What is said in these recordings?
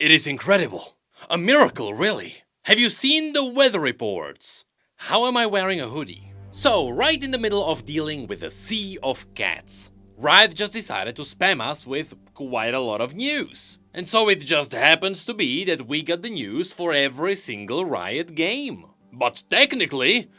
It is incredible. A miracle, really. Have you seen the weather reports? How am I wearing a hoodie? So, right in the middle of dealing with a sea of cats, Riot just decided to spam us with quite a lot of news. And so it just happens to be that we got the news for every single Riot game. But technically,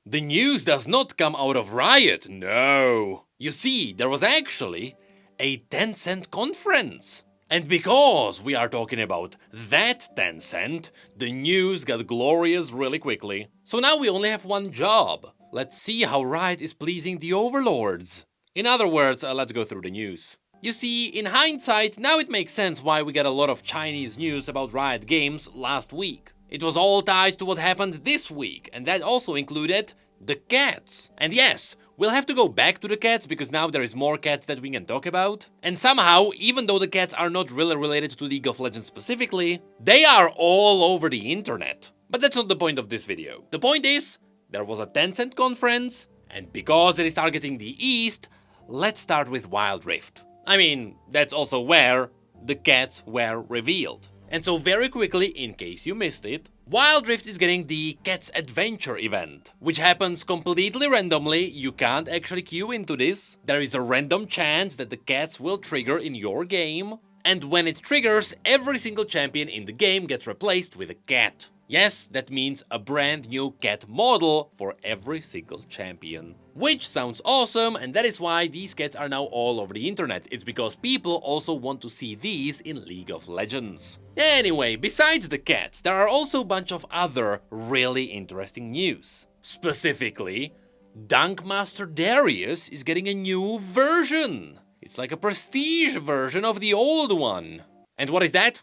the news does not come out of Riot, no. You see, there was actually a Tencent conference. And because we are talking about that Tencent, the news got glorious really quickly. So now we only have one job. Let's see how Riot is pleasing the overlords. In other words, let's go through the news. You see, in hindsight, now it makes sense why we got a lot of Chinese news about Riot games last week. It was all tied to what happened this week, and that also included the cats. And yes, we'll have to go back to the cats because now there is more cats that we can talk about. And somehow, even though the cats are not really related to League of Legends specifically, they are all over the internet. But that's not the point of this video. The point is, there was a Tencent conference, and because it is targeting the East, let's start with Wild Rift. I mean, that's also where the cats were revealed. And so very quickly, in case you missed it, Wild Rift is getting the Cats Adventure event, which happens completely randomly. You can't actually queue into this. There is a random chance that the cats will trigger in your game, and when it triggers, every single champion in the game gets replaced with a cat. Yes, that means a brand new cat model for every single champion. Which sounds awesome, and that is why these cats are now all over the internet. It's because people also want to see these in League of Legends. Anyway, besides the cats, there are also a bunch of other really interesting news. Specifically, Dunkmaster Darius is getting a new version. It's like a prestige version of the old one. And what is that?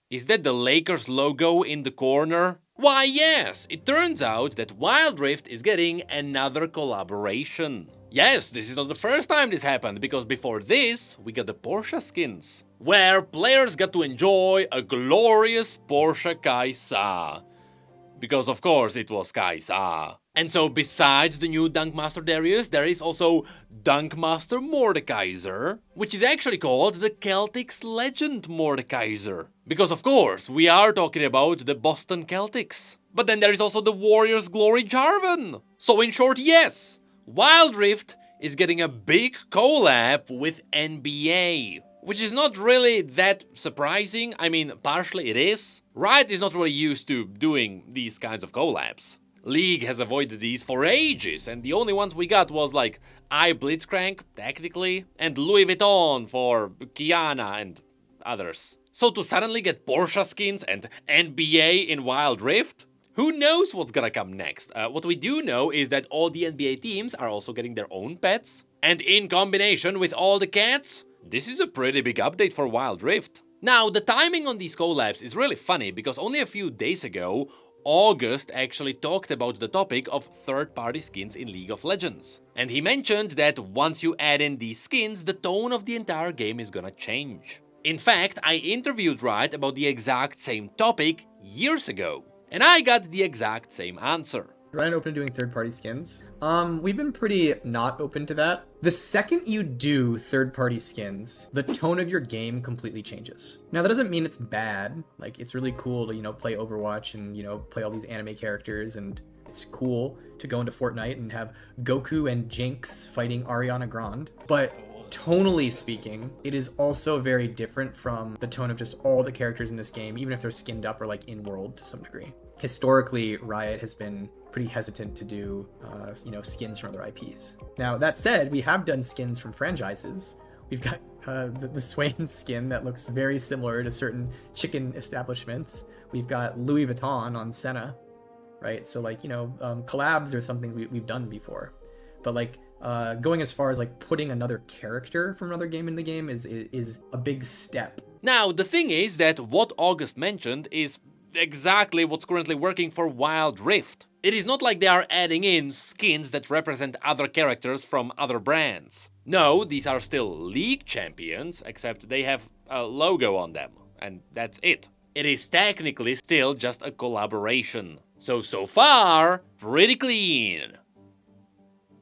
Is that the Lakers logo in the corner? Why yes, it turns out that Wild Rift is getting another collaboration. Yes, this is not the first time this happened, because before this, we got the Porsche skins, where players got to enjoy a glorious Porsche Kai'Sa. Because of course it was Kai'Sa. And so besides the new Dunkmaster Darius, there is also Dunkmaster Mordekaiser, which is actually called the Celtics Legend Mordekaiser. Because of course, we are talking about the Boston Celtics. But then there is also the Warriors Glory Jarvan. So in short, yes, Wild Rift is getting a big collab with NBA. Which is not really that surprising. I mean, partially it is. Riot is not really used to doing these kinds of collabs. League has avoided these for ages, and the only ones we got was like Blitzcrank, technically, and Louis Vuitton for Kiana and others. So to suddenly get Porsche skins and NBA in Wild Rift? Who knows what's gonna come next? What we do know is that all the NBA teams are also getting their own pets. And in combination with all the cats, this is a pretty big update for Wild Rift. Now, the timing on these collabs is really funny because only a few days ago, August actually talked about the topic of third-party skins in League of Legends. And he mentioned that once you add in these skins, the tone of the entire game is gonna change. In fact, I interviewed Riot about the exact same topic years ago, and I got the exact same answer. Riot open to doing third-party skins? We've been pretty not open to that. The second you do third-party skins, the tone of your game completely changes. Now, that doesn't mean it's bad. Like, it's really cool to, play Overwatch and, play all these anime characters, and it's cool to go into Fortnite and have Goku and Jinx fighting Ariana Grande. But tonally speaking, it is also very different from the tone of just all the characters in this game, even if they're skinned up or like in-world to some degree. Historically, Riot has been pretty hesitant to do, skins from other IPs. Now, that said, we have done skins from franchises. We've got the Swain skin that looks very similar to certain chicken establishments. We've got Louis Vuitton on Senna, right? So, collabs are something we've done before. But, going as far as, putting another character from another game in the game is a big step. Now, the thing is that what August mentioned is exactly what's currently working for Wild Rift. It is not like they are adding in skins that represent other characters from other brands. No, these are still League champions, except they have a logo on them, and that's it. It is technically still just a collaboration. So far, pretty clean.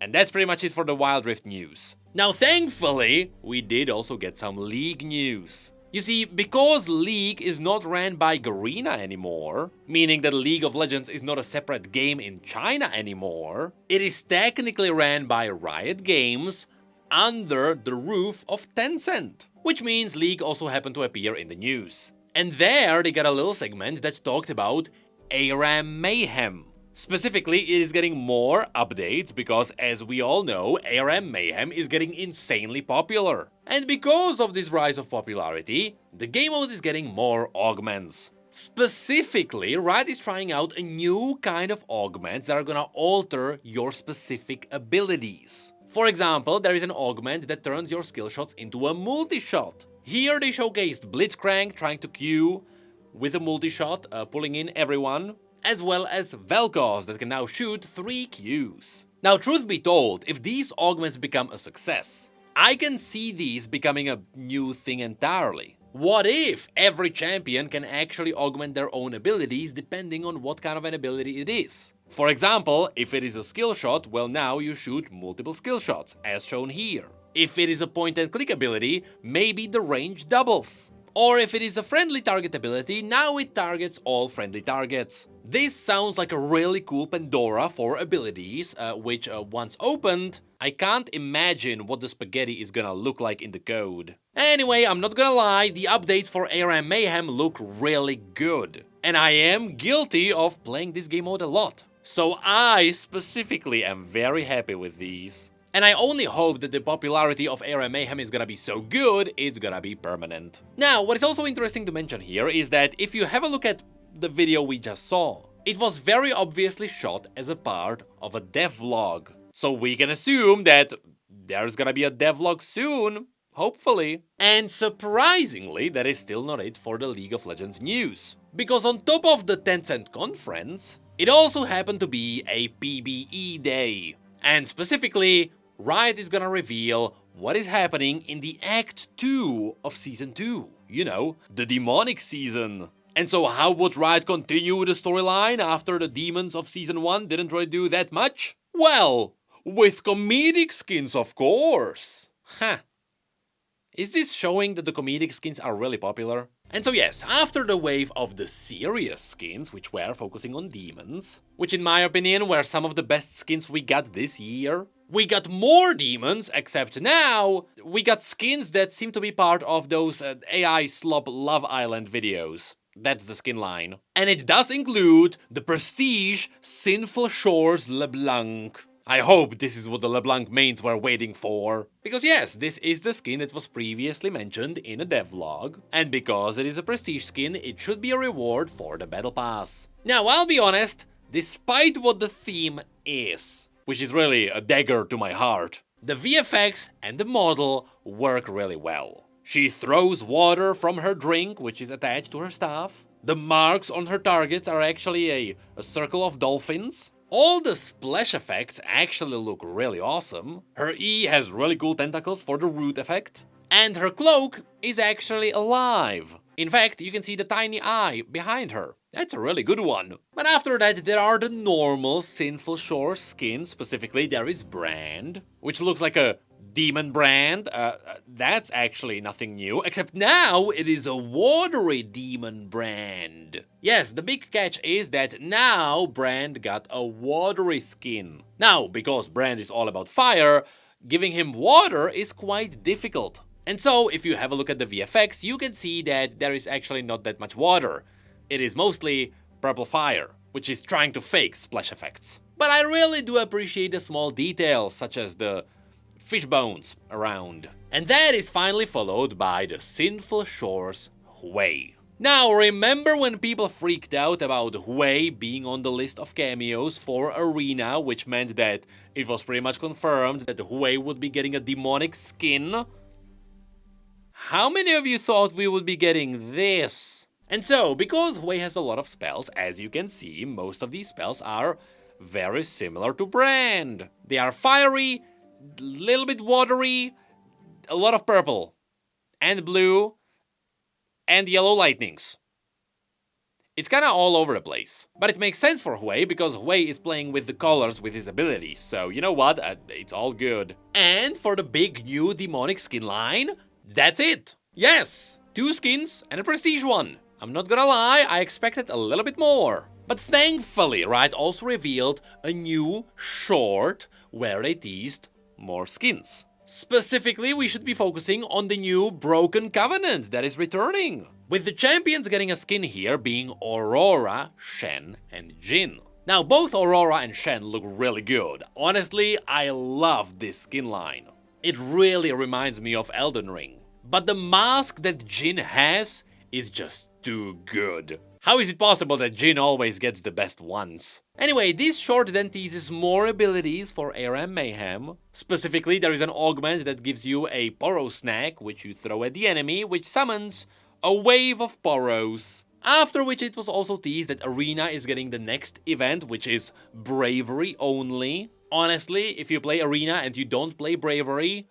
And that's pretty much it for the Wild Rift news. Now, thankfully, we did also get some League news. You see, because League is not ran by Garena anymore, meaning that League of Legends is not a separate game in China anymore, it is technically ran by Riot Games under the roof of Tencent, which means League also happened to appear in the news. And there they got a little segment that talked about ARAM Mayhem. Specifically, it is getting more updates because, as we all know, ARAM Mayhem is getting insanely popular. And because of this rise of popularity, the game mode is getting more augments. Specifically, Riot is trying out a new kind of augments that are gonna alter your specific abilities. For example, there is an augment that turns your skill shots into a multi-shot. Here they showcased Blitzcrank trying to Q with a multi-shot, pulling in everyone, as well as Vel'Koz that can now shoot 3 Qs. Now, truth be told, if these augments become a success, I can see these becoming a new thing entirely. What if every champion can actually augment their own abilities depending on what kind of an ability it is? For example, if it is a skill shot, well, now you shoot multiple skill shots, as shown here. If it is a point and click ability, maybe the range doubles. Or if it is a friendly target ability, now it targets all friendly targets. This sounds like a really cool Pandora for abilities, which once opened, I can't imagine what the spaghetti is gonna look like in the code. Anyway, I'm not gonna lie, the updates for ARAM Mayhem look really good. And I am guilty of playing this game mode a lot. So I specifically am very happy with these. And I only hope that the popularity of ARAM Mayhem is gonna be so good, it's gonna be permanent. Now, what is also interesting to mention here is that if you have a look at the video we just saw, it was very obviously shot as a part of a devlog. So we can assume that there's gonna be a devlog soon, hopefully. And surprisingly, that is still not it for the League of Legends news. Because on top of the Tencent conference, it also happened to be a PBE day. And specifically, Riot is gonna reveal what is happening in the Act 2 of Season 2. You know, the demonic season. And so how would Riot continue the storyline after the demons of Season 1 didn't really do that much? Well, with comedic skins, of course. Huh. Is this showing that the comedic skins are really popular? And so yes, after the wave of the serious skins, which were focusing on demons, which in my opinion were some of the best skins we got this year, we got more demons, except now we got skins that seem to be part of those AI slop Love Island videos. That's the skin line. And it does include the Prestige Sinful Shores LeBlanc. I hope this is what the LeBlanc mains were waiting for. Because yes, this is the skin that was previously mentioned in a devlog, and because it is a prestige skin, it should be a reward for the battle pass. Now, I'll be honest, despite what the theme is, which is really a dagger to my heart, the VFX and the model work really well. She throws water from her drink, which is attached to her staff. The marks on her targets are actually a circle of dolphins. All the splash effects actually look really awesome. Her E has really cool tentacles for the root effect. And her cloak is actually alive. In fact, you can see the tiny eye behind her. That's a really good one. But after that, there are the normal Sinful Shore skins. Specifically, there is Brand, which looks like a demon brand. That's actually nothing new, except now it is a watery demon brand. Yes, the big catch is that now Brand got a watery skin. Now, because Brand is all about fire, giving him water is quite difficult. And so, if you have a look at the VFX, you can see that there is actually not that much water. It is mostly purple fire, which is trying to fake splash effects. But I really do appreciate the small details, such as the fish bones around. And that is finally followed by the Sinful Shores Hui. Now, remember when people freaked out about Hui being on the list of cameos for Arena, which meant that it was pretty much confirmed that Hui would be getting a demonic skin? How many of you thought we would be getting this? And so, because Hui has a lot of spells, as you can see, most of these spells are very similar to Brand. They are fiery, little bit watery, a lot of purple, and blue, and yellow lightnings. It's kinda all over the place. But it makes sense for Hui, because Hui is playing with the colors with his abilities, so you know what, it's all good. And for the big new demonic skin line, that's it! Yes! 2 skins and a prestige one. I'm not gonna lie, I expected a little bit more. But thankfully, Riot also revealed a new short where they teased more skins. Specifically, we should be focusing on the new Broken Covenant that is returning, with the champions getting a skin here being Aurora, Shen, and Jhin. Now, both Aurora and Shen look really good. Honestly, I love this skin line. It really reminds me of Elden Ring. But the mask that Jhin has is just too good. How is it possible that Jhin always gets the best ones? Anyway, this short then teases more abilities for ARAM Mayhem. Specifically, there is an augment that gives you a Poro snack, which you throw at the enemy, which summons a wave of Poros. After which it was also teased that Arena is getting the next event, which is Bravery only. Honestly, if you play Arena and you don't play Bravery,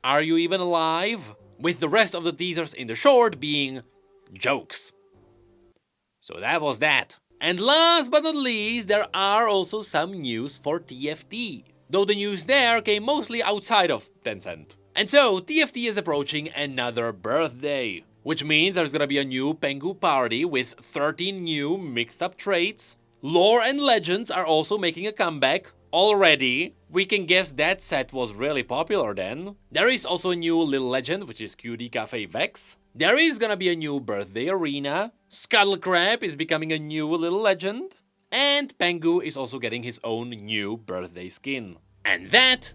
are you even alive? With the rest of the teasers in the short being jokes. So that was that. And last but not least, there are also some news for TFT. Though the news there came mostly outside of Tencent. And so, TFT is approaching another birthday. Which means there's gonna be a new Pengu party with 13 new mixed up traits. Lore and Legends are also making a comeback. Already, we can guess that set was really popular then. There is also a new little legend, which is QD Cafe Vex. There is gonna be a new birthday arena. Scuttlecrab is becoming a new little legend. And Pengu is also getting his own new birthday skin. And that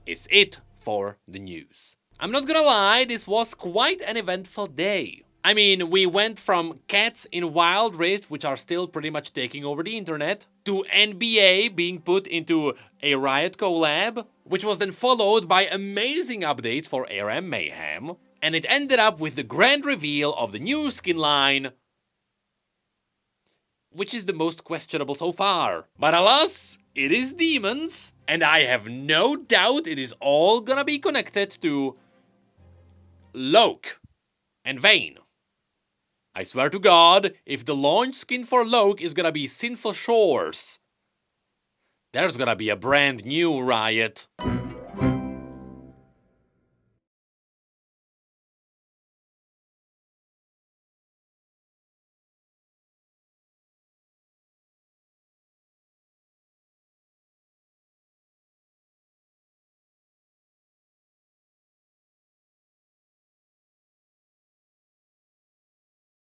is it for the news. I'm not gonna lie, this was quite an eventful day. I mean, we went from cats in Wild Rift, which are still pretty much taking over the internet, to NBA being put into a Riot collab, which was then followed by amazing updates for ARAM Mayhem, and it ended up with the grand reveal of the new skin line, which is the most questionable so far. But alas, it is demons, and I have no doubt it is all gonna be connected to Loke and Vayne. I swear to God, if the launch skin for Loke is gonna be Sinful Shores, there's gonna be a brand new Riot.